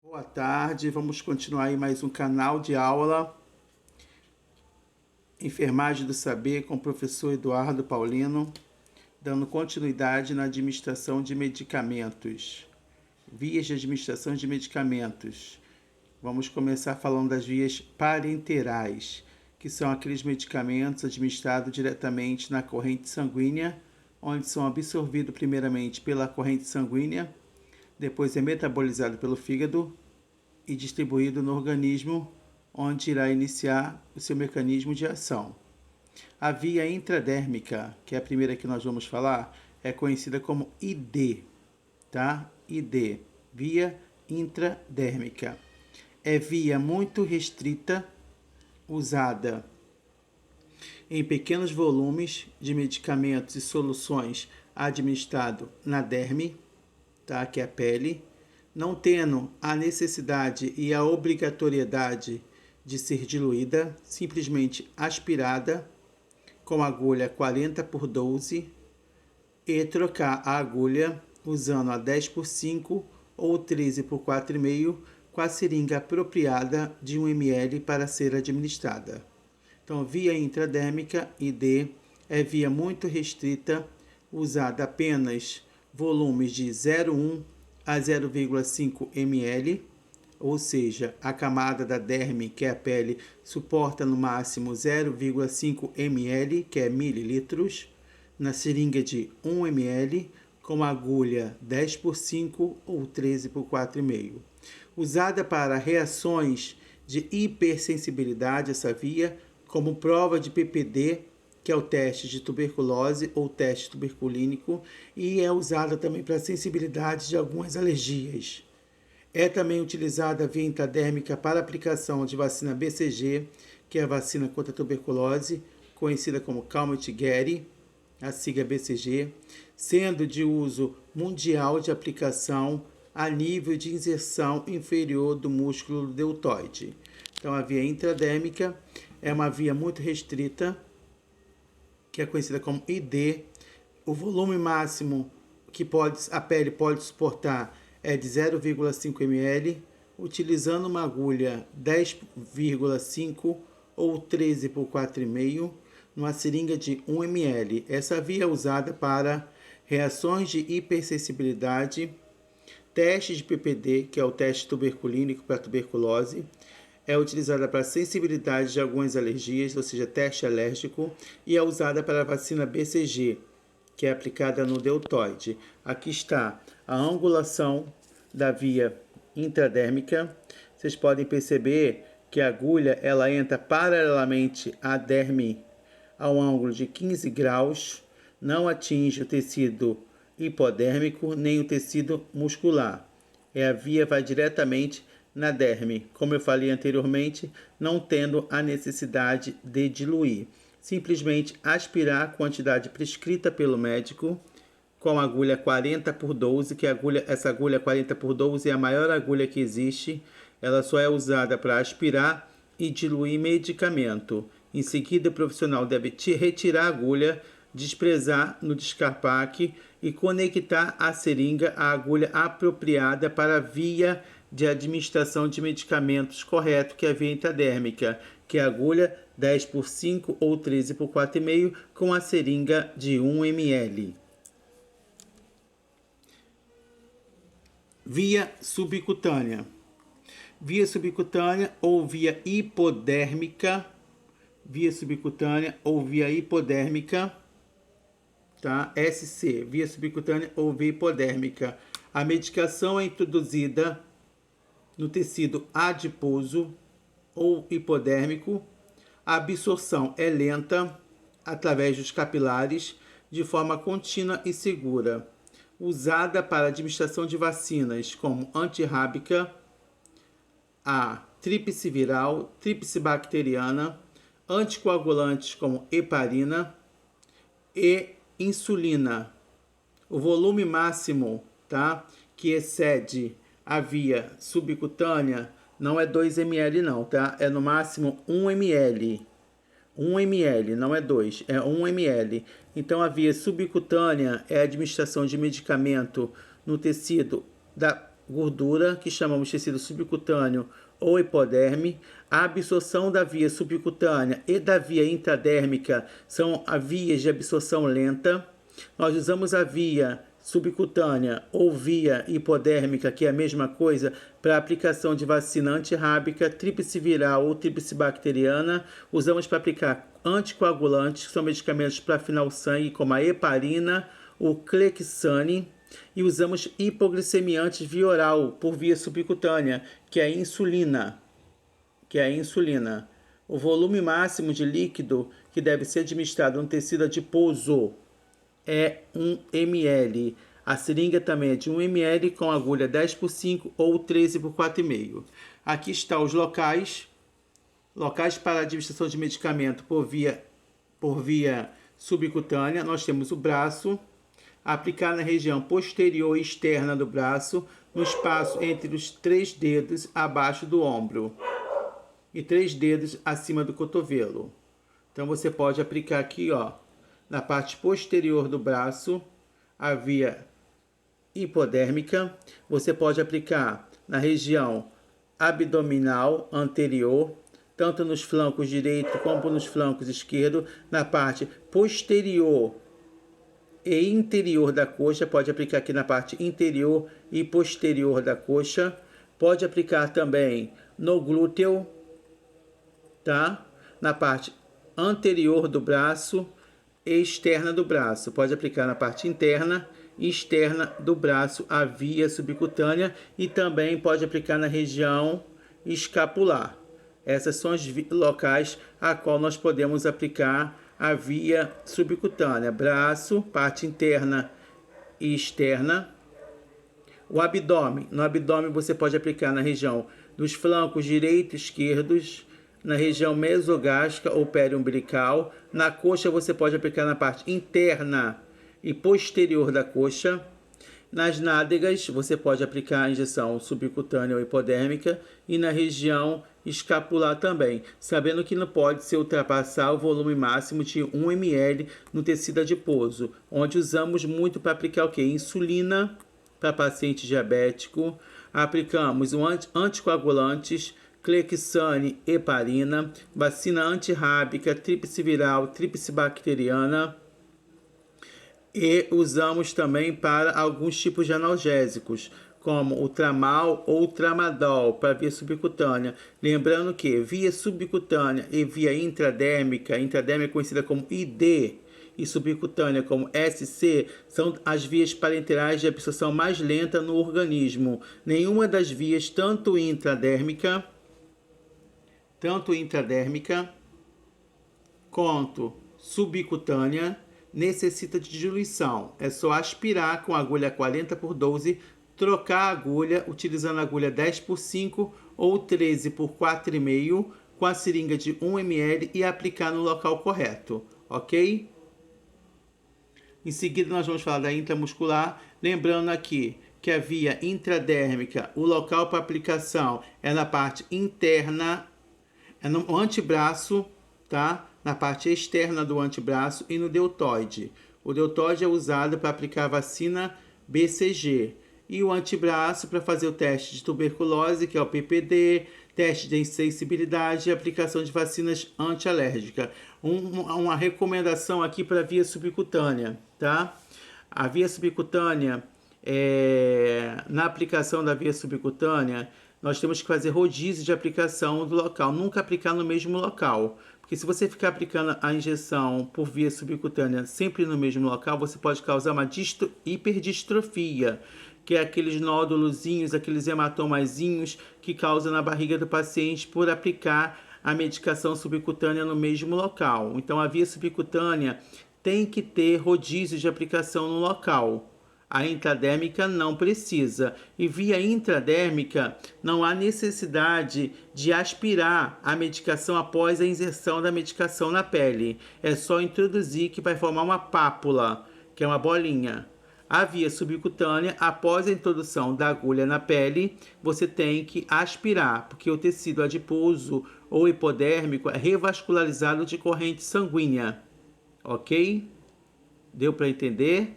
Boa tarde, vamos continuar aí mais um canal de aula Enfermagem do Saber com o professor Eduardo Paulino, dando continuidade na administração de medicamentos. Vias de administração de medicamentos. Vamos começar falando das vias parenterais, que são aqueles medicamentos administrados diretamente na corrente sanguínea, onde são absorvidos primeiramente pela corrente sanguínea, depois é metabolizado pelo fígado e distribuído no organismo, onde irá iniciar o seu mecanismo de ação. A via intradérmica, que é a primeira que nós vamos falar, é conhecida como ID, tá? ID, via intradérmica. É via muito restrita, usada em pequenos volumes de medicamentos e soluções administrado na derme, tá? Que é a pele, não tendo a necessidade e a obrigatoriedade de ser diluída, simplesmente aspirada com agulha 40x12 e trocar a agulha usando a 10x5 ou 13x4,5 com a seringa apropriada de 1 ml para ser administrada. Então, via intradérmica, ID, é via muito restrita, usada apenas volumes de 0,1 a 0,5 ml, ou seja, a camada da derme, que é a pele, suporta no máximo 0,5 ml, que é mililitros, na seringa de 1 ml, com agulha 10x5 ou 13x4,5. Usada para reações de hipersensibilidade, essa via, como prova de PPD, que é o teste de tuberculose ou teste tuberculínico, e é usada também para sensibilidade de algumas alergias. É também utilizada a via intradérmica para aplicação de vacina BCG, que é a vacina contra a tuberculose, conhecida como Calmette-Guerin, a sigla BCG, sendo de uso mundial de aplicação a nível de inserção inferior do músculo deltoide. Então, a via intradérmica é uma via muito restrita, que é conhecida como ID. O volume máximo que a pele pode suportar é de 0,5 ml, utilizando uma agulha 10,5 ou 13x4,5 numa seringa de 1 ml. Essa via é usada para reações de hipersensibilidade, teste de PPD, que é o teste tuberculínico para tuberculose, é utilizada para sensibilidade de algumas alergias, ou seja, teste alérgico, e é usada para a vacina BCG, que é aplicada no deltoide. Aqui está a angulação da via intradérmica. Vocês podem perceber que a agulha ela entra paralelamente à derme a um ângulo de 15 graus, não atinge o tecido hipodérmico nem o tecido muscular. A via vai diretamente na derme, como eu falei anteriormente, não tendo a necessidade de diluir. Simplesmente aspirar a quantidade prescrita pelo médico com a agulha 40x12, que essa agulha 40x12 é a maior agulha que existe. Ela só é usada para aspirar e diluir medicamento. Em seguida, o profissional deve retirar a agulha, desprezar no descarpaque e conectar a seringa à agulha apropriada para a via de administração de medicamentos correto, que é a via intradérmica, que é a agulha 10x5 ou 13x4,5 com a seringa de 1 ml. Via subcutânea. Via subcutânea ou via hipodérmica. Via subcutânea ou via hipodérmica. Tá? SC, via subcutânea ou via hipodérmica. A medicação é introduzida no tecido adiposo ou hipodérmico. A absorção é lenta através dos capilares, de forma contínua e segura. Usada para administração de vacinas como antirrábica, a tríplice viral, tríplice bacteriana, anticoagulantes como heparina e insulina. O volume máximo, tá, que excede a via subcutânea não é 2 ml não, tá? É no máximo 1 ml. 1 ml, não é 2, é 1 ml. Então, a via subcutânea é a administração de medicamento no tecido da gordura, que chamamos de tecido subcutâneo ou hipoderme. A absorção da via subcutânea e da via intradérmica são as vias de absorção lenta. Nós usamos a via subcutânea ou via hipodérmica, que é a mesma coisa, para aplicação de vacina antirrábica, tríplice viral ou tríplice bacteriana. Usamos para aplicar anticoagulantes, que são medicamentos para afinar o sangue, como a heparina, o Clexane. E usamos hipoglicemiantes via oral, por via subcutânea, que é a insulina. O volume máximo de líquido que deve ser administrado no tecido adiposo é 1 ml. A seringa também é de 1 ml com agulha 10 por 5 ou 13 por 4,5. Aqui estão os locais para a administração de medicamento por via subcutânea. Nós temos o braço, aplicar na região posterior e externa do braço, no espaço entre os 3 dedos abaixo do ombro e 3 dedos acima do cotovelo. Então você pode aplicar aqui, ó, na parte posterior do braço, a via hipodérmica. Você pode aplicar na região abdominal anterior, tanto nos flancos direito como nos flancos esquerdo, na parte posterior e interior da coxa. Pode aplicar aqui na parte interior e posterior da coxa. Pode aplicar também no glúteo, tá? Na parte anterior do braço e externa do braço. Pode aplicar na parte interna e externa do braço a via subcutânea e também pode aplicar na região escapular. Essas são os locais a qual nós podemos aplicar a via subcutânea: braço, parte interna e externa. O abdômen. No abdômen você pode aplicar na região dos flancos direito e esquerdos, na região mesogástrica ou periumbilical. Na coxa você pode aplicar na parte interna e posterior da coxa. Nas nádegas você pode aplicar a injeção subcutânea ou hipodérmica e na região escapular também, sabendo que não pode se ultrapassar o volume máximo de 1 ml no tecido adiposo, onde usamos muito para aplicar o quê? Insulina para paciente diabético. Aplicamos anticoagulantes, Clexane, heparina, vacina antirrábica, tríplice viral, tríplice bacteriana. E usamos também para alguns tipos de analgésicos, como o tramal ou o tramadol para via subcutânea. Lembrando que via subcutânea e via intradérmica conhecida como ID e subcutânea como SC, são as vias parenterais de absorção mais lenta no organismo. Nenhuma das vias, tanto intradérmica quanto subcutânea, necessita de diluição. É só aspirar com agulha 40 por 12, trocar a agulha utilizando a agulha 10 por 5 ou 13 por 4,5 com a seringa de 1 ml e aplicar no local correto, ok? Em seguida nós vamos falar da intramuscular, lembrando aqui que a via intradérmica, o local para aplicação é na parte interna, é no antebraço, tá? Na parte externa do antebraço e no deltoide. O deltoide é usado para aplicar a vacina BCG. E o antebraço para fazer o teste de tuberculose, que é o PPD, teste de insensibilidade e aplicação de vacinas antialérgicas. Uma recomendação aqui para a via subcutânea, tá? A via subcutânea, na aplicação da via subcutânea, nós temos que fazer rodízio de aplicação do local, nunca aplicar no mesmo local. Porque se você ficar aplicando a injeção por via subcutânea sempre no mesmo local, você pode causar uma hiperdistrofia, que é aqueles nódulozinhos, aqueles hematomazinhos que causam na barriga do paciente por aplicar a medicação subcutânea no mesmo local. Então a via subcutânea tem que ter rodízio de aplicação no local. A intradérmica não precisa. E via intradérmica não há necessidade de aspirar a medicação após a inserção da medicação na pele. É só introduzir que vai formar uma pápula, que é uma bolinha. A via subcutânea, após a introdução da agulha na pele, você tem que aspirar, porque o tecido adiposo ou hipodérmico é revascularizado de corrente sanguínea. Ok? Deu para entender?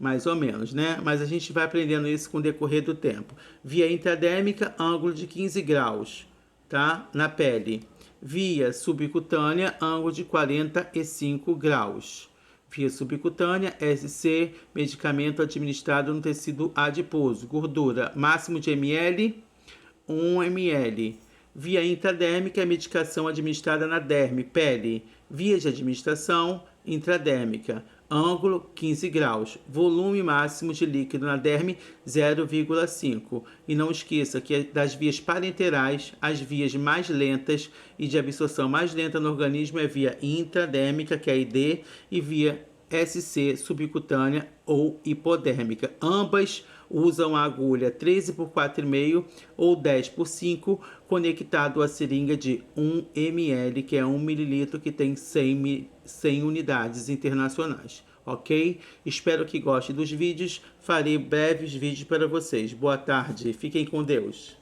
mais ou menos, né? Mas a gente vai aprendendo isso com o decorrer do tempo. Via intradérmica, ângulo de 15 graus, tá? Na pele. Via subcutânea, ângulo de 45 graus. Via subcutânea, SC, medicamento administrado no tecido adiposo. Gordura, máximo de ml, 1 ml. Via intradérmica, medicação administrada na derme, pele. Via de administração, intradérmica. Ângulo, 15 graus. Volume máximo de líquido na derme, 0,5. E não esqueça que das vias parenterais, as vias mais lentas e de absorção mais lenta no organismo é via intradérmica, que é a ID, e via SC, subcutânea ou hipodérmica. Ambas usam a agulha 13 por 4,5 ou 10 por 5, conectado à seringa de 1 ml, que é 1 ml, que tem 100 unidades internacionais. Ok? Espero que gostem dos vídeos. Farei breves vídeos para vocês. Boa tarde. Fiquem com Deus.